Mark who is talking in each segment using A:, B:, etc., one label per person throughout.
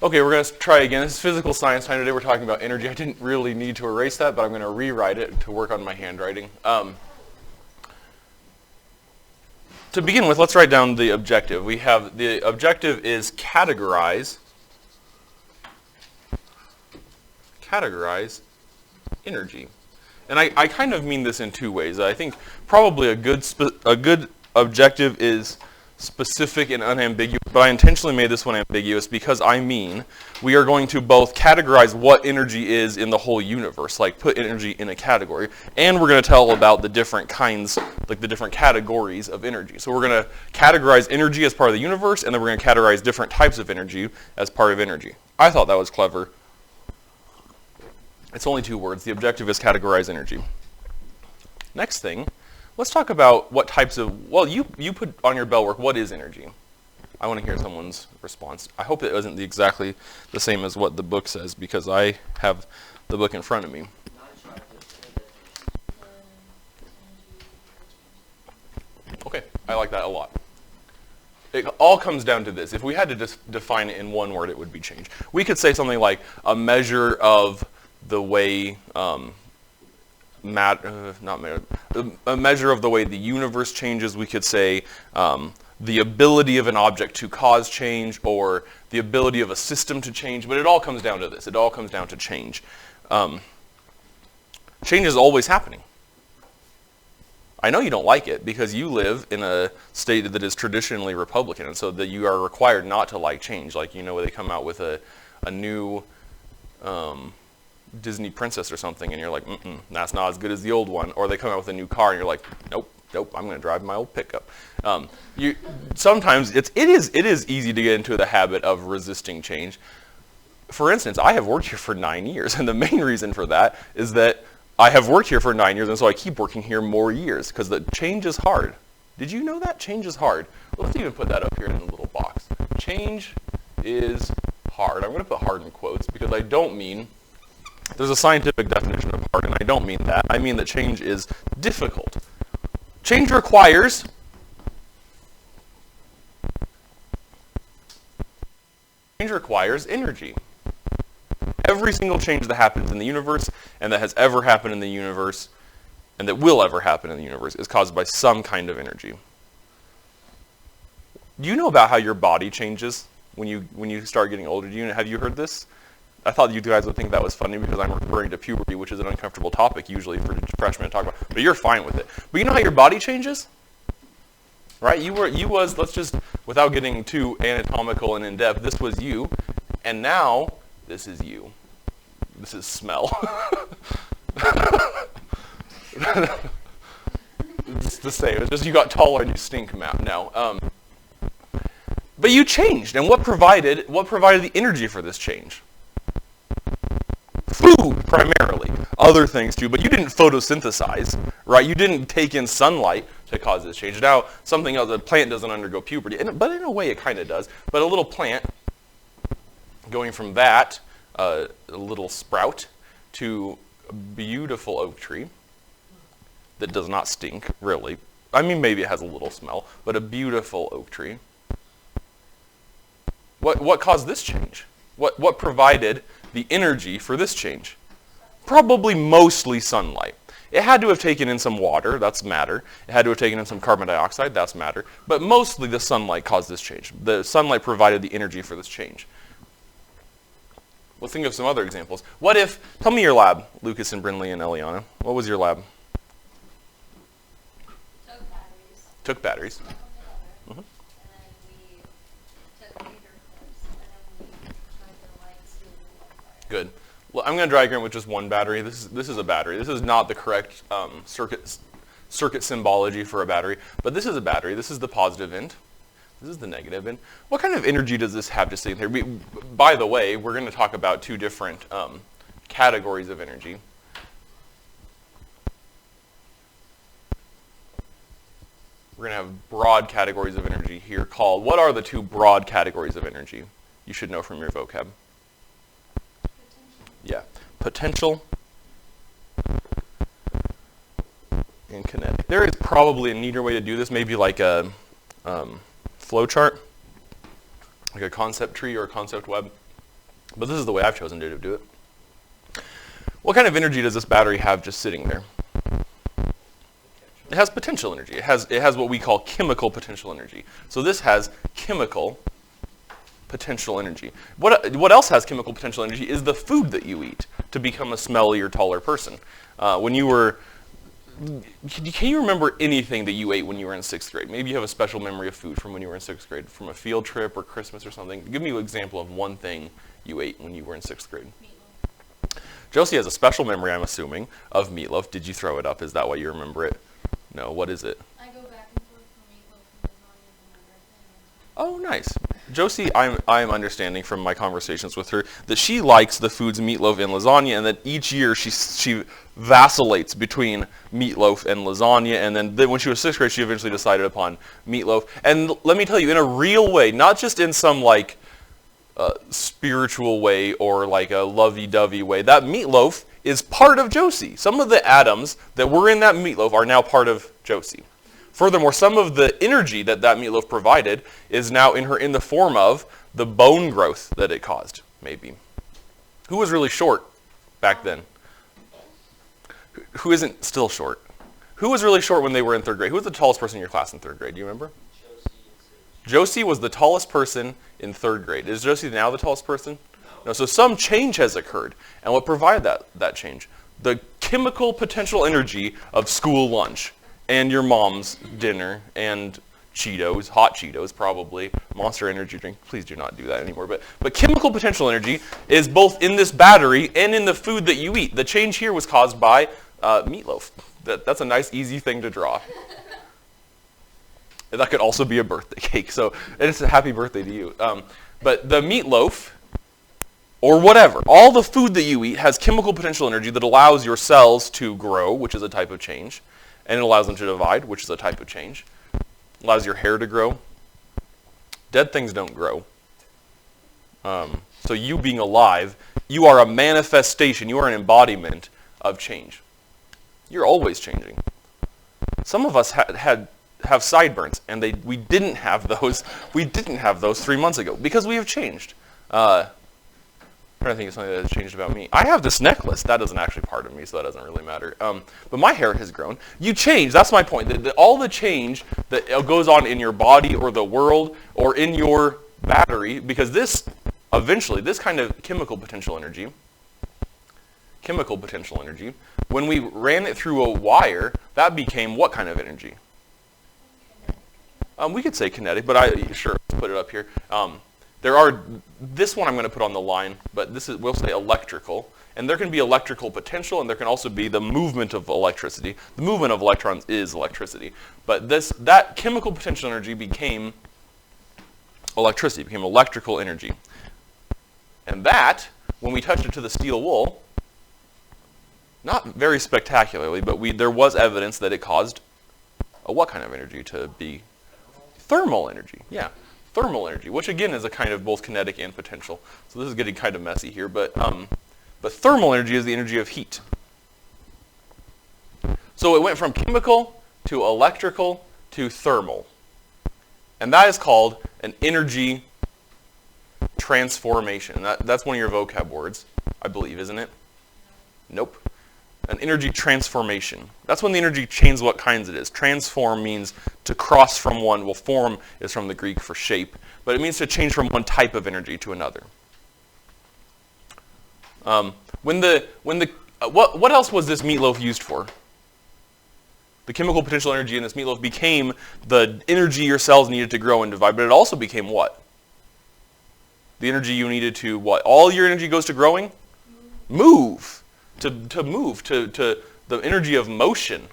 A: Okay, we're going to try again. This is physical science time. Today we're talking about energy. I didn't really need to erase that, but I'm going to rewrite it to work on my handwriting. To begin with, let's write down the objective. We have the objective is categorize energy. And I kind of mean this in two ways. I think probably a good objective is specific and unambiguous, but I intentionally made this one ambiguous because I mean we are going to both categorize what energy is in the whole universe, like put energy in a category, and we're going to tell about the different kinds, like the different categories of energy. So we're going to categorize energy as part of the universe, and then we're going to categorize different types of energy as part of energy. I thought that was clever. It's only 2 words. The objective is categorize energy. Next thing, let's talk about what types of, well, you put on your bell work, what is energy? I want to hear someone's response. I hope it isn't exactly the same as what the book says, because I have the book in front of me. Okay, I like that a lot. It all comes down to this. If we had to just define it in one word, it would be change. We could say something like a measure of the way a measure of the way the universe changes. We could say the ability of an object to cause change, or the ability of a system to change, but it all comes down to this. It all comes down to change. Change is always happening. I know you don't like it because you live in a state that is traditionally Republican, and so that you are required not to like change. Like, you know, when they come out with a new Disney princess or something, and you're like, that's not as good as the old one. Or they come out with a new car, and you're like, nope, I'm going to drive my old pickup. Sometimes it is easy to get into the habit of resisting change. For instance, I have worked here for 9 years, and the main reason for that is that I have worked here for 9 years, and so I keep working here more years, because the change is hard. Did you know that? Change is hard. Well, let's even put that up here in the little box. Change is hard. I'm going to put hard in quotes, because I don't mean, there's a scientific definition of hard, and I don't mean that. I mean that change is difficult. Change requires energy. Every single change that happens in the universe, and that has ever happened in the universe, and that will ever happen in the universe, is caused by some kind of energy. Do you know about how your body changes when you start getting older? Have you heard this? I thought you guys would think that was funny because I'm referring to puberty, which is an uncomfortable topic usually for freshmen to talk about. But you're fine with it. But you know how your body changes? Right? Let's just, without getting too anatomical and in-depth, this was you, and now this is you. This is smell. It's the same. It's just you got taller and you stink now. But you changed, and what provided the energy for this change? Food, primarily. Other things too, but you didn't photosynthesize, right? You didn't take in sunlight to cause this change. Now, something else, a plant doesn't undergo puberty, but in a way it kind of does. But a little plant, going from that, a little sprout, to a beautiful oak tree that does not stink, really. I mean, maybe it has a little smell, but a beautiful oak tree. What caused this change? What provided the energy for this change? Probably mostly sunlight. It had to have taken in some water, that's matter. It had to have taken in some carbon dioxide, that's matter. But mostly the sunlight caused this change. The sunlight provided the energy for this change. Let's think of some other examples. Tell me your lab, Lucas and Brinley and Eliana. What was your lab? Took batteries. Mm-hmm. Good. Well, I'm going to diagram with just one battery. This is a battery. This is not the correct circuit symbology for a battery, but this is a battery. This is the positive end. This is the negative end. What kind of energy does this have just sitting here? By the way, we're going to talk about 2 different categories of energy. We're going to have broad categories of energy here called, what are the 2 broad categories of energy you should know from your vocab? Yeah, potential and kinetic. There is probably a neater way to do this, maybe like a flow chart, like a concept tree or a concept web. But this is the way I've chosen to do it. What kind of energy does this battery have just sitting there? It has potential energy. It has what we call chemical potential energy. So this has chemical potential energy. What else has chemical potential energy is the food that you eat to become a smellier, taller person. When you were, can you remember anything that you ate when you were in 6th grade? Maybe you have a special memory of food from when you were in 6th grade, from a field trip or Christmas or something. Give me an example of one thing you ate when you were in 6th grade. Meatloaf. Josie has a special memory, I'm assuming, of meatloaf. Did you throw it up? Is that why you remember it? No, what is it?
B: I go back and forth from meatloaf and lasagna.
A: Oh, nice. Josie, I'm understanding from my conversations with her that she likes the foods meatloaf and lasagna, and that each year she vacillates between meatloaf and lasagna, and then when she was 6th grade, she eventually decided upon meatloaf. And let me tell you, in a real way, not just in some like spiritual way or like a lovey-dovey way, that meatloaf is part of Josie. Some of the atoms that were in that meatloaf are now part of Josie. Furthermore, some of the energy that meatloaf provided is now in the form of the bone growth that it caused, maybe. Who was really short back then? Who isn't still short? Who was really short when they were in 3rd grade? Who was the tallest person in your class in 3rd grade? Do you remember? Josie was the tallest person in 3rd grade. Is Josie now the tallest person? No. So some change has occurred. And what provided that change? The chemical potential energy of school lunch and your mom's dinner and Cheetos, hot Cheetos probably, Monster Energy drink. Please do not do that anymore. But chemical potential energy is both in this battery and in the food that you eat. The change here was caused by meatloaf. That's a nice, easy thing to draw. That could also be a birthday cake. So it's a happy birthday to you. But the meatloaf, or whatever, all the food that you eat has chemical potential energy that allows your cells to grow, which is a type of change. And it allows them to divide, which is a type of change. It allows your hair to grow. Dead things don't grow. So you being alive, you are a manifestation, you are an embodiment of change. You're always changing. Some of us have sideburns, and we didn't have those. We didn't have those 3 months ago because we have changed. I'm trying to think of something that has changed about me. I have this necklace. That isn't actually part of me, so that doesn't really matter. But my hair has grown. You change. That's my point. All the change that goes on in your body or the world or in your battery, because this kind of chemical potential energy, when we ran it through a wire, that became what kind of energy? We could say kinetic, but let's put it up here. This one I'm going to put on the line, but we'll say electrical. And there can be electrical potential, and there can also be the movement of electricity. The movement of electrons is electricity. But that chemical potential energy became electricity, became electrical energy. And that, when we touched it to the steel wool, not very spectacularly, but there was evidence that it caused what kind of energy to be? Thermal energy, yeah. Thermal energy, which again is a kind of both kinetic and potential. So this is getting kind of messy here, but thermal energy is the energy of heat. So it went from chemical to electrical to thermal. And that is called an energy transformation. That's one of your vocab words, I believe, isn't it? Nope. An energy transformation. That's when the energy changes what kinds it is. Transform means to cross from one. Well, form is from the Greek for shape, but it means to change from one type of energy to another. What else was this meatloaf used for? The chemical potential energy in this meatloaf became the energy your cells needed to grow and divide, but it also became what? The energy you needed to what? All your energy goes to growing? Move. To move, to the energy of motion.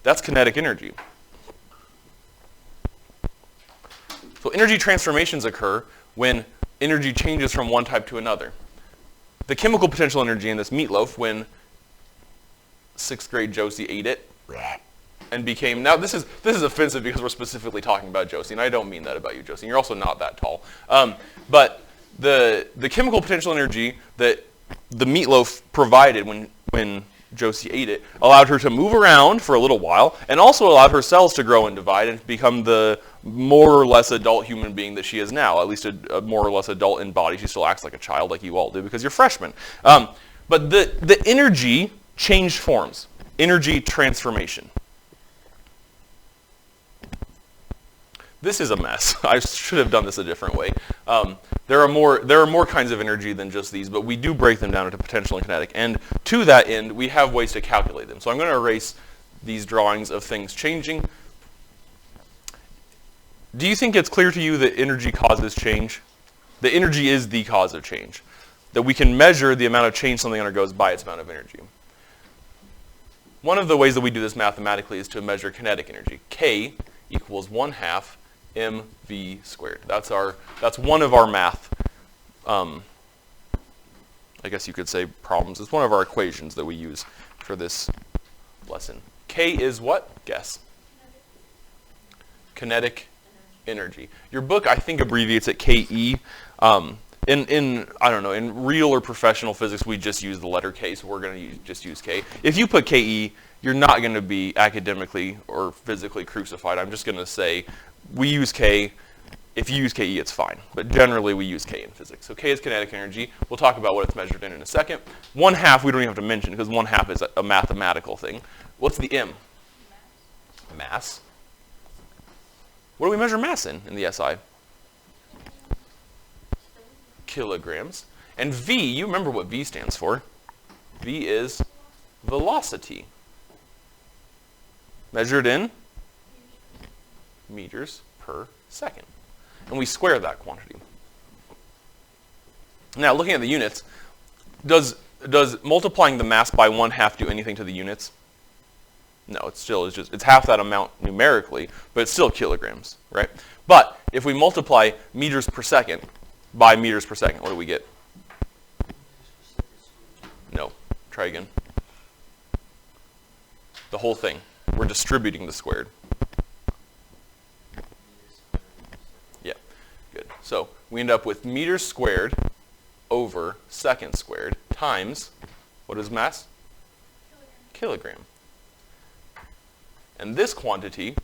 A: That's kinetic energy. So energy transformations occur when energy changes from one type to another. The chemical potential energy in this meatloaf, when 6th grade Josie ate it and became, now this is offensive because we're specifically talking about Josie, and I don't mean that about you, Josie, and you're also not that tall. But the chemical potential energy that the meatloaf provided when Josie ate it allowed her to move around for a little while, and also allowed her cells to grow and divide and become the more or less adult human being that she is now, at least a more or less adult in body. She still acts like a child like you all do because you're freshmen. But the energy changed forms. Energy transformation. This is a mess. I should have done this a different way. There are more kinds of energy than just these, but we do break them down into potential and kinetic. And to that end, we have ways to calculate them. So I'm going to erase these drawings of things changing. Do you think it's clear to you that energy causes change? The energy is the cause of change. That we can measure the amount of change something undergoes by its amount of energy. One of the ways that we do this mathematically is to measure kinetic energy. K equals 1/2 mv squared. That's one of our math, I guess you could say problems. It's one of our equations that we use for this lesson. K is what? Guess. Kinetic energy. Your book, I think, abbreviates it KE. In I don't know, in real or professional physics, we just use the letter K, so we're going to just use K. If you put KE, you're not going to be academically or physically crucified. I'm just going to say we use K. If you use KE, it's fine. But generally, we use K in physics. So K is kinetic energy. We'll talk about what it's measured in a second. 1/2 we don't even have to mention because 1/2 is a mathematical thing. What's the M? Mass. What do we measure mass in the SI? Kilograms. And V, you remember what V stands for. V is velocity. Measured in meters per second. And we square that quantity. Now, looking at the units, does multiplying the mass by 1/2 do anything to the units? No, it's half that amount numerically, but it's still kilograms, right? But if we multiply meters per second by meters per second, what do we get? No, try again. The whole thing. We're distributing the squared. Yeah, good. So we end up with meters squared over seconds squared times, what is mass? Kilogram. And this quantity,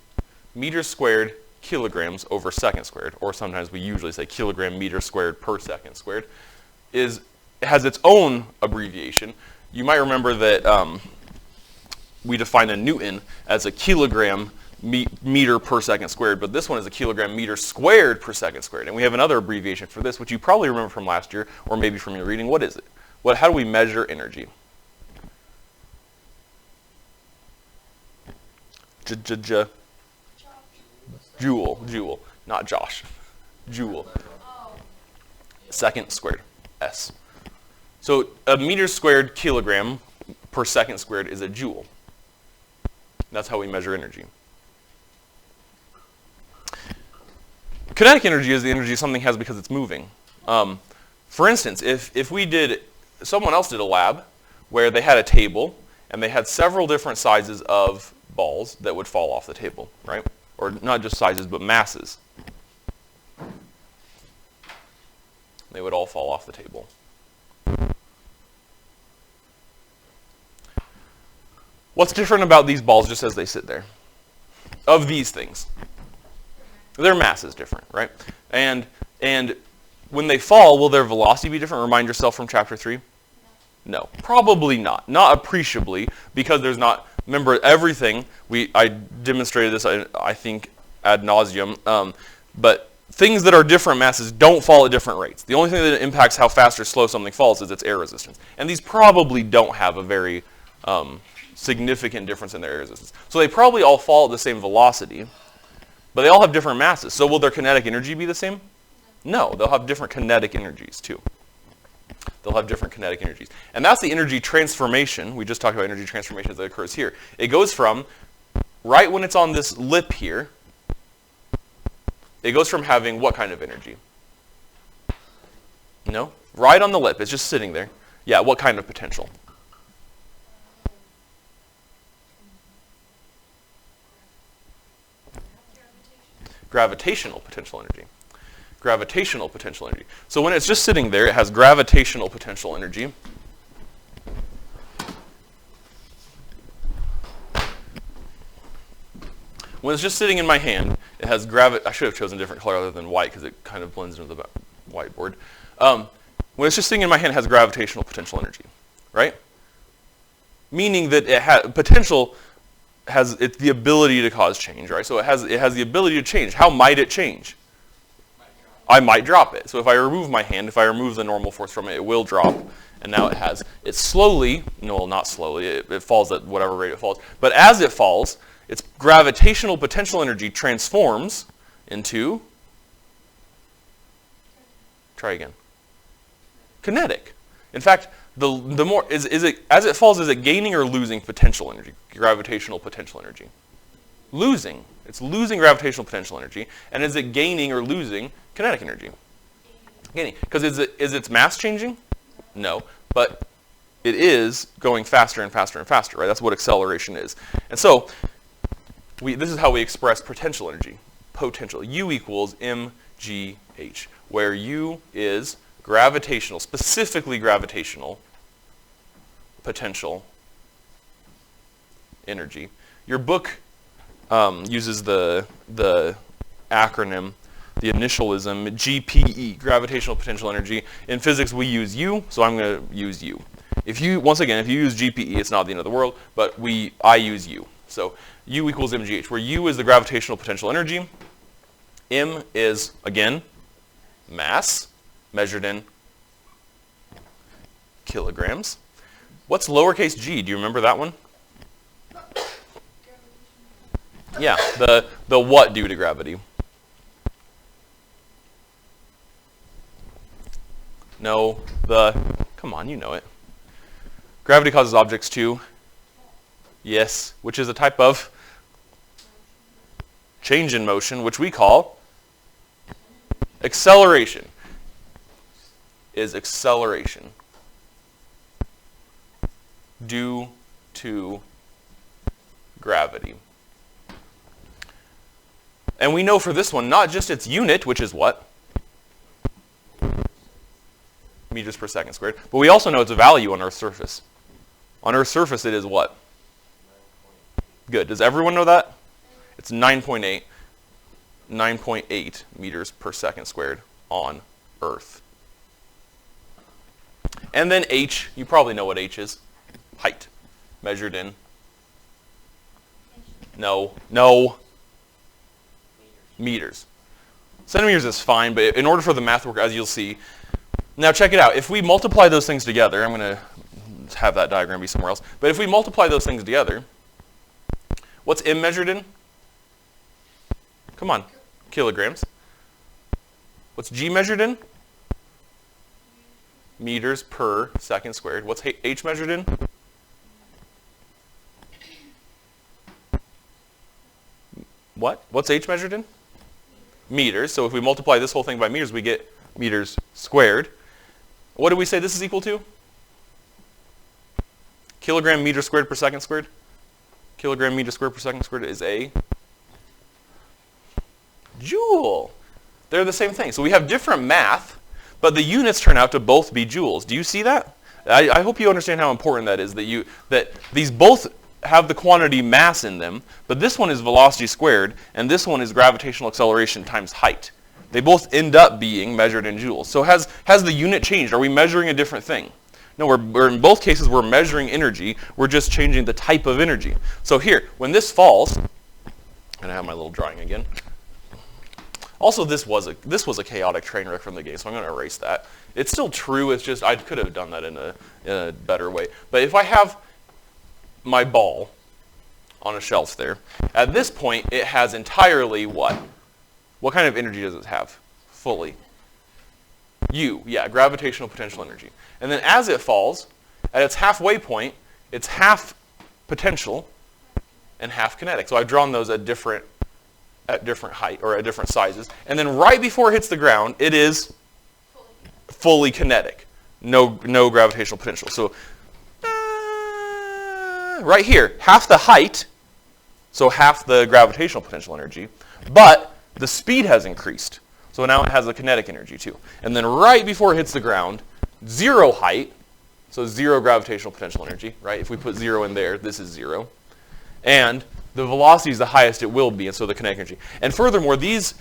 A: meters squared kilograms over second squared, or sometimes we usually say kilogram meter squared per second squared, has its own abbreviation. You might remember that we define a Newton as a kilogram meter per second squared, but this one is a kilogram meter squared per second squared. And we have another abbreviation for this, which you probably remember from last year, or maybe from your reading. What is it? How do we measure energy? Joule, not Josh. Joule. Second squared, S. So a meter squared kilogram per second squared is a joule. That's how we measure energy. Kinetic energy is the energy something has because it's moving. For instance, if someone else did a lab where they had a table and they had several different sizes of balls that would fall off the table, right? Or not just sizes, but masses. They would all fall off the table. What's different about these balls just as they sit there? Of these things. Their mass is different, right? And when they fall, will their velocity be different? Remind yourself from chapter 3. No, probably not. Not appreciably, because there's not. Remember, everything, I demonstrated this, I think, ad nauseum, but things that are different masses don't fall at different rates. The only thing that impacts how fast or slow something falls is its air resistance. And these probably don't have a very significant difference in their air resistance. So they probably all fall at the same velocity, but they all have different masses. So will their kinetic energy be the same? No, they'll have different kinetic energies too. They'll have different kinetic energies. And that's the energy transformation. We just talked about energy transformation that occurs here. It goes from, right when it's on this lip here, it goes from having what kind of energy? No? Right on the lip. It's just sitting there. Yeah, what kind of potential? Gravitational potential energy. Gravitational potential energy. So when it's just sitting there, it has gravitational potential energy. When it's just sitting in my hand, it has I should have chosen a different color other than white because it kind of blends into the whiteboard. When it's just sitting in my hand, it has gravitational potential energy, right? Meaning that potential has the ability to cause change, right? So it has the ability to change. How might it change? I might drop it. So if I remove my hand, if I remove the normal force from it, it will drop. And now it slowly, no, not slowly, it falls at whatever rate it falls. But as it falls, its gravitational potential energy transforms into, try again, kinetic. In fact, the more, is it, as it falls, is it gaining or losing potential energy, gravitational potential energy? Losing. It's losing gravitational potential energy. And is it gaining or losing kinetic energy? Gaining. Because is its mass changing? No. But it is going faster and faster and faster, right? That's what acceleration is. And so this is how we express potential energy. Potential. U equals mgh, where U is gravitational, specifically gravitational potential energy. Your book uses the acronym, the initialism, GPE, gravitational potential energy. In physics, we use U, so I'm going to use U. Once again, if you use GPE, it's not the end of the world, but I use U. So U equals mgh, where U is the gravitational potential energy. M is, again, mass, measured in kilograms. What's lowercase g? Do you remember that one? Yeah, the what due to gravity? No, come on, you know it. Gravity causes objects to, yes, which is a type of change in motion, which we call acceleration. Is acceleration due to gravity. And we know for this one, not just its unit, which is what? Meters per second squared. But we also know its value on Earth's surface. On Earth's surface, it is what? Good. Does everyone know that? It's 9.8 meters per second squared on Earth. And then h, you probably know what h is. Height, measured in. No. Meters. Centimeters is fine, but in order for the math to work, as you'll see. Now check it out. If we multiply those things together, I'm going to have that diagram be somewhere else. But if we multiply those things together, what's m measured in? Come on, kilograms. What's g measured in? Meters per second squared. What's h measured in? What? What's h measured in? Meters. So if we multiply this whole thing by meters, we get meters squared. What do we say this is equal to? Kilogram meter squared per second squared? Kilogram meter squared per second squared is a joule. They're the same thing. So we have different math, but the units turn out to both be joules. Do you see that? I hope you understand how important that is, that these both have the quantity mass in them, but this one is velocity squared, and this one is gravitational acceleration times height. They both end up being measured in joules. So has the unit changed? Are we measuring a different thing? No, we're in both cases we're measuring energy. We're just changing the type of energy. So here, when this falls, and I have my little drawing again. Also, this was a chaotic train wreck from the game, so I'm going to erase that. It's still true. It's just I could have done that in a better way. But if I have my ball on a shelf there, at this point it has entirely what? What kind of energy does it have? Fully. U, yeah, gravitational potential energy. And then as it falls, at its halfway point, it's half potential and half kinetic. So I've drawn those at different height or at different sizes. And then right before it hits the ground, it is fully kinetic. No gravitational potential. So right here, half the height, so half the gravitational potential energy, but the speed has increased. So now it has a kinetic energy too. And then right before it hits the ground, zero height, so zero gravitational potential energy, right? If we put zero in there, this is zero. And the velocity is the highest it will be, and so the kinetic energy. And furthermore, these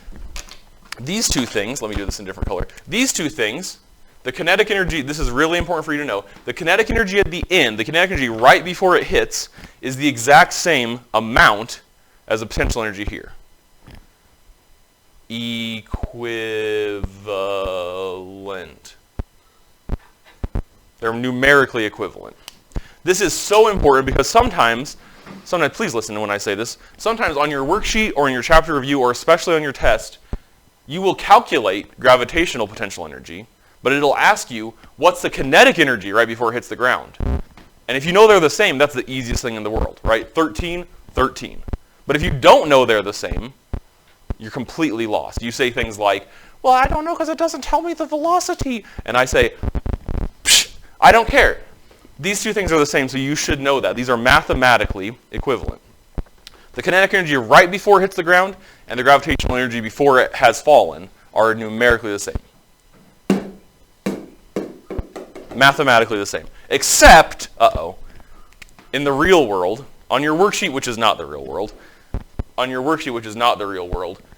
A: two things, let me do this in a different color. These two things, the kinetic energy, this is really important for you to know, the kinetic energy at the end, the kinetic energy right before it hits, is the exact same amount as the potential energy here. Equivalent. They're numerically equivalent. This is so important because sometimes, please listen to when I say this, sometimes on your worksheet or in your chapter review or especially on your test, you will calculate gravitational potential energy, but it'll ask you, what's the kinetic energy right before it hits the ground? And if you know they're the same, that's the easiest thing in the world, right? 13, 13. But if you don't know they're the same, you're completely lost. You say things like, well, I don't know because it doesn't tell me the velocity. And I say, psh, I don't care. These two things are the same, so you should know that. These are mathematically equivalent. The kinetic energy right before it hits the ground and the gravitational energy before it has fallen are numerically the same. Mathematically the same. Except, in the real world, on your worksheet, which is not the real world,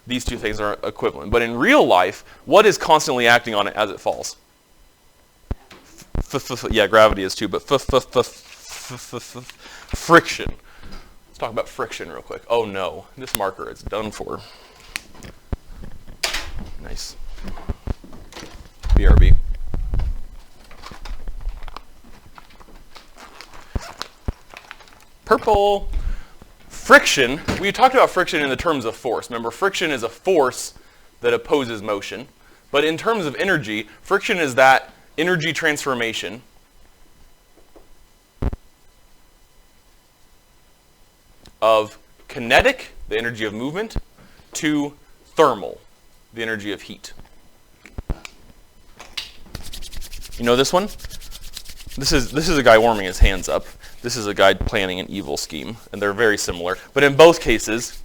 A: these two things are equivalent. But in real life, what is constantly acting on it as it falls? Yeah, gravity is too, but friction. Let's talk about friction real quick. Oh no, this marker is done for. Nice. BRB. Purple. Friction, we talked about friction in the terms of force. Remember, friction is a force that opposes motion. But in terms of energy, friction is that energy transformation of kinetic, the energy of movement, to thermal, the energy of heat. You know this one? This is a guy warming his hands up. This is a guy planning an evil scheme, and they're very similar. But in both cases,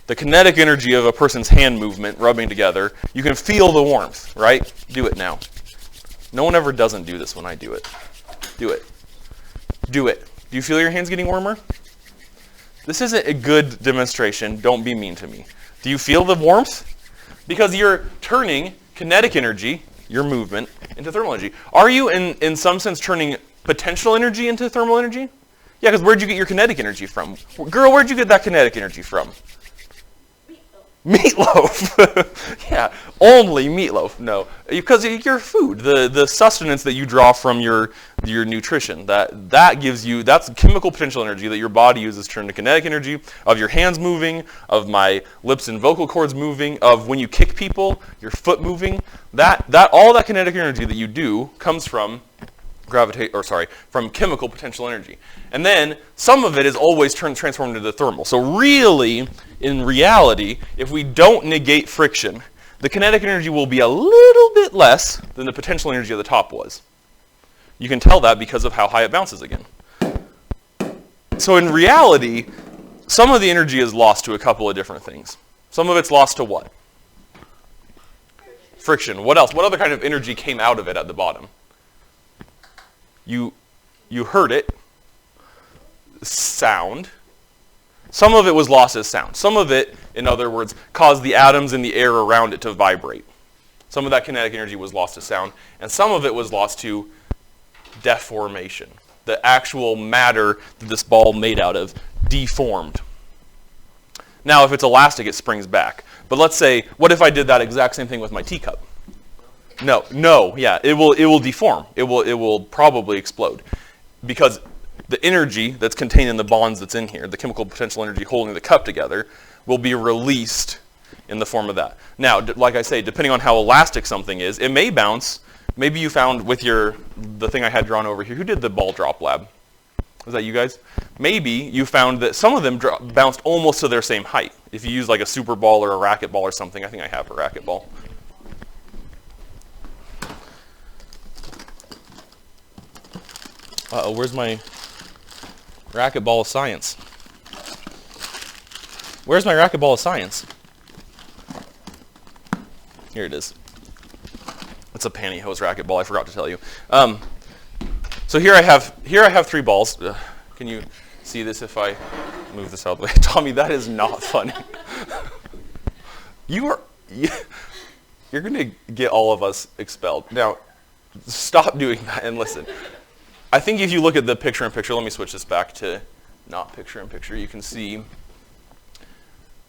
A: the kinetic energy of a person's hand movement rubbing together, you can feel the warmth, right? Do it now. No one ever doesn't do this when I do it. Do it. Do it. Do you feel your hands getting warmer? This isn't a good demonstration. Don't be mean to me. Do you feel the warmth? Because you're turning kinetic energy, your movement, into thermal energy. Are you, in some sense, turning potential energy into thermal energy? Yeah, because where'd you get your kinetic energy from? Girl, where'd you get that kinetic energy from? Meatloaf. Yeah, only meatloaf. No, because your food, the sustenance that you draw from your nutrition, that gives you, that's chemical potential energy that your body uses to turn to kinetic energy of your hands moving, of my lips and vocal cords moving, of when you kick people, your foot moving. That all that kinetic energy that you do comes from from chemical potential energy. And then some of it is always transformed into thermal. So really, in reality, if we don't negate friction, the kinetic energy will be a little bit less than the potential energy at the top was. You can tell that because of how high it bounces again. So in reality, some of the energy is lost to a couple of different things. Some of it's lost to what? Friction. What else? What other kind of energy came out of it at the bottom? You heard it, sound. Some of it was lost as sound. Some of it, in other words, caused the atoms in the air around it to vibrate. Some of that kinetic energy was lost to sound, and some of it was lost to deformation. The actual matter that this ball made out of deformed. Now, if it's elastic, it springs back. But let's say, what if I did that exact same thing with my teacup? No, yeah, it will deform. It will probably explode because the energy that's contained in the bonds that's in here, the chemical potential energy holding the cup together, will be released in the form of that. Now, like I say, depending on how elastic something is, it may bounce. Maybe you found with the thing I had drawn over here. Who did the ball drop lab? Was that you guys? Maybe you found that some of them bounced almost to their same height. If you use like a super ball or a racquet ball or something, I think I have a racquet ball. Uh-oh, where's my racquetball of science? Where's my racquetball of science? Here it is. It's a pantyhose racquetball, I forgot to tell you. So here I have 3 balls. Can you see this if I move this out of the way. Tommy, that is not funny. You're going to get all of us expelled. Now, stop doing that and listen. I think if you look at the picture-in-picture, let me switch this back to not picture-in-picture, you can see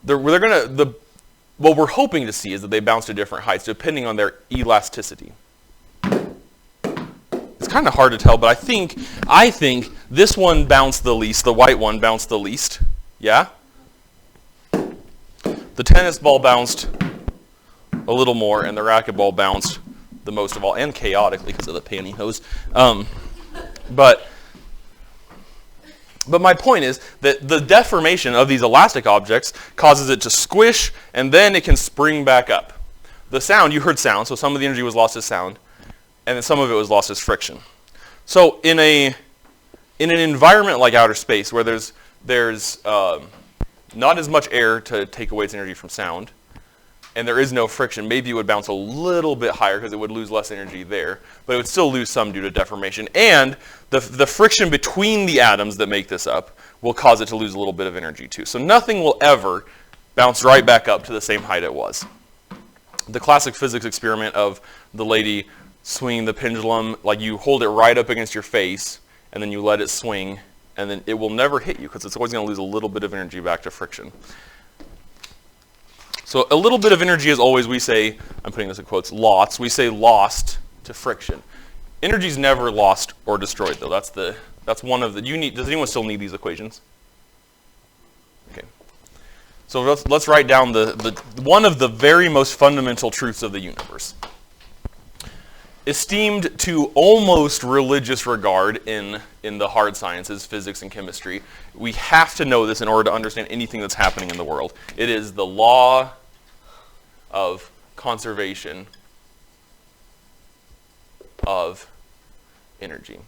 A: what we're hoping to see is that they bounce to different heights depending on their elasticity. It's kind of hard to tell, but I think this one bounced the least, the white one bounced the least. Yeah? The tennis ball bounced a little more, and the racquetball bounced the most of all, and chaotically because of the pantyhose. But my point is that the deformation of these elastic objects causes it to squish, and then it can spring back up. The sound, you heard sound, so some of the energy was lost as sound, and then some of it was lost as friction. So in an environment like outer space, where there's not as much air to take away its energy from sound, and there is no friction, maybe it would bounce a little bit higher because it would lose less energy there, but it would still lose some due to deformation. And the friction between the atoms that make this up will cause it to lose a little bit of energy too. So nothing will ever bounce right back up to the same height it was. The classic physics experiment of the lady swinging the pendulum, like you hold it right up against your face, and then you let it swing, and then it will never hit you because it's always going to lose a little bit of energy back to friction. So a little bit of energy is always, we say, I'm putting this in quotes, lots. We say lost to friction. Energy is never lost or destroyed, though. That's one of the. Does anyone still need these equations? Okay. So let's write down the one of the very most fundamental truths of the universe. Esteemed to almost religious regard in the hard sciences, physics and chemistry, we have to know this in order to understand anything that's happening in the world. It is the law of conservation of energy.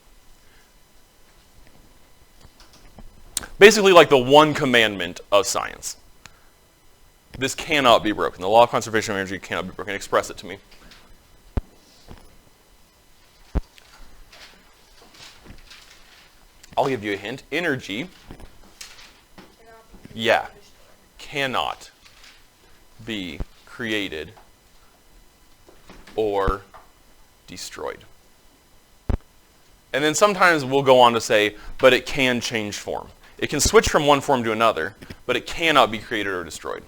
A: Basically like the one commandment of science. This cannot be broken. The law of conservation of energy cannot be broken. Express it to me. I'll give you a hint. Energy, cannot be created or destroyed. And then sometimes we'll go on to say, but it can change form. It can switch from one form to another, but it cannot be created or destroyed.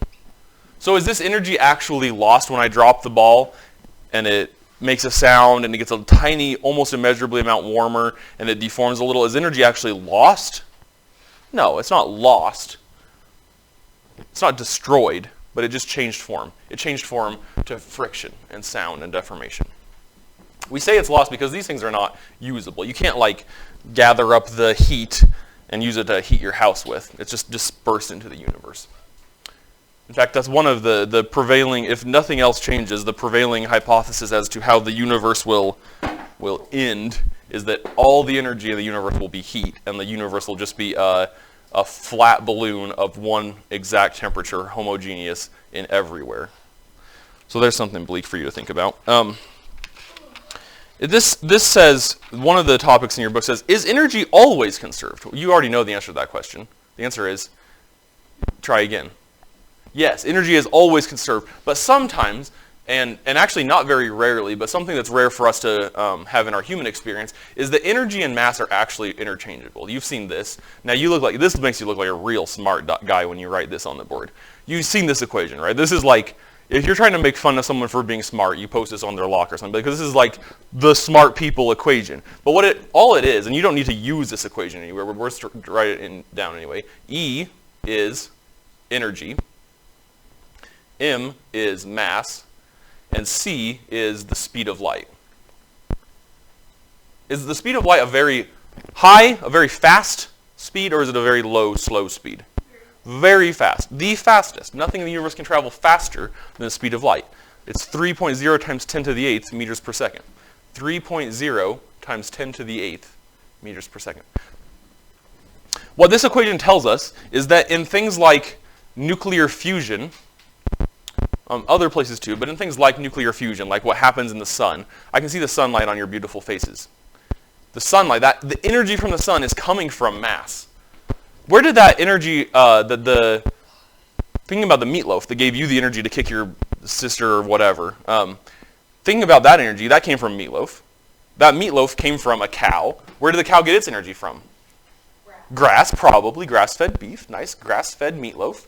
A: So is this energy actually lost when I drop the ball and it makes a sound and it gets a tiny, almost immeasurably amount warmer and it deforms a little? Is energy actually lost? No, it's not lost. It's not destroyed, but it just changed form. It changed form to friction and sound and deformation. We say it's lost because these things are not usable. You can't like gather up the heat and use it to heat your house with. It's just dispersed into the universe. In fact, that's one of the prevailing, if nothing else changes, the prevailing hypothesis as to how the universe will end is that all the energy in the universe will be heat, and the universe will just be a flat balloon of one exact temperature, homogeneous in everywhere. So there's something bleak for you to think about. This says, one of the topics in your book says, is energy always conserved? You already know the answer to that question. The answer is, try again. Yes, energy is always conserved, but sometimes, and actually not very rarely, but something that's rare for us to have in our human experience, is that energy and mass are actually interchangeable. You've seen this. Now this makes you look like a real smart guy when you write this on the board. You've seen this equation, right? This is like, if you're trying to make fun of someone for being smart, you post this on their locker or something, because this is like the smart people equation. But all it is, and you don't need to use this equation anywhere, but we're to write it down anyway. E is energy. M is mass, and C is the speed of light. Is the speed of light a very high, a very fast speed, or is it a very low, slow speed? Very fast. The fastest. Nothing in the universe can travel faster than the speed of light. It's 3.0 times 10 to the 8th meters per second. 3.0 times 10 to the 8th meters per second. What this equation tells us is that in things like nuclear fusion, other places too, but in things like nuclear fusion, like what happens in the sun, I can see the sunlight on your beautiful faces. The sunlight, the energy from the sun is coming from mass. Where did that energy, thinking about the meatloaf that gave you the energy to kick your sister or whatever, thinking about that energy, that came from meatloaf. That meatloaf came from a cow. Where did the cow get its energy from? Grass, probably. Grass-fed beef. Nice grass-fed meatloaf.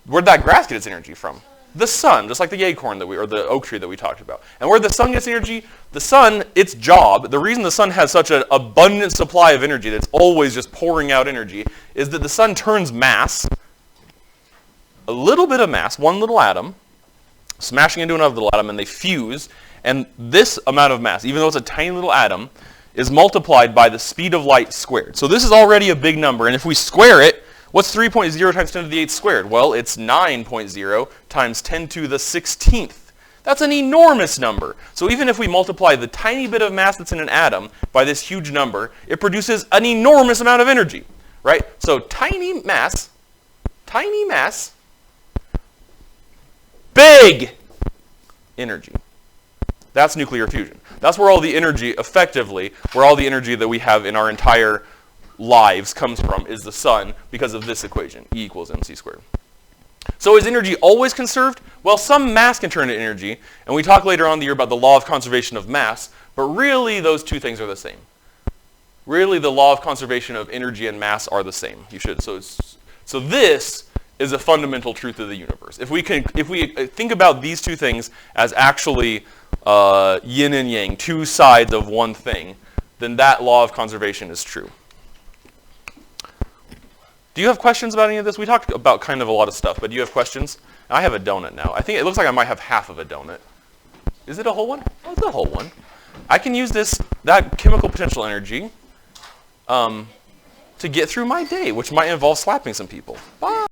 A: Where did that grass get its energy from? The sun, just like the acorn or the oak tree that we talked about. And where the sun gets energy, the sun, its job, the reason the sun has such an abundant supply of energy that's always just pouring out energy, is that the sun turns mass, a little bit of mass, one little atom, smashing into another little atom, and they fuse. And this amount of mass, even though it's a tiny little atom, is multiplied by the speed of light squared. So this is already a big number, and if we square it, what's 3.0 times 10 to the 8th squared? Well, it's 9.0 times 10 to the 16th. That's an enormous number. So even if we multiply the tiny bit of mass that's in an atom by this huge number, it produces an enormous amount of energy, right? So tiny mass, big energy. That's nuclear fusion. That's where all the energy, effectively, where all the energy that we have in our entire lives comes from, is the sun, because of this equation, E equals mc squared. So is energy always conserved? Well, some mass can turn into energy, and we talk later on in the year about the law of conservation of mass, but really those two things are the same. Really the law of conservation of energy and mass are the same. So this is a fundamental truth of the universe. If we think about these two things as actually yin and yang, two sides of one thing, then that law of conservation is true. Do you have questions about any of this? We talked about kind of a lot of stuff, but do you have questions? I have a donut now. I think it looks like I might have half of a donut. Is it a whole one? Oh, it's a whole one. I can use that chemical potential energy to get through my day, which might involve slapping some people. Bye.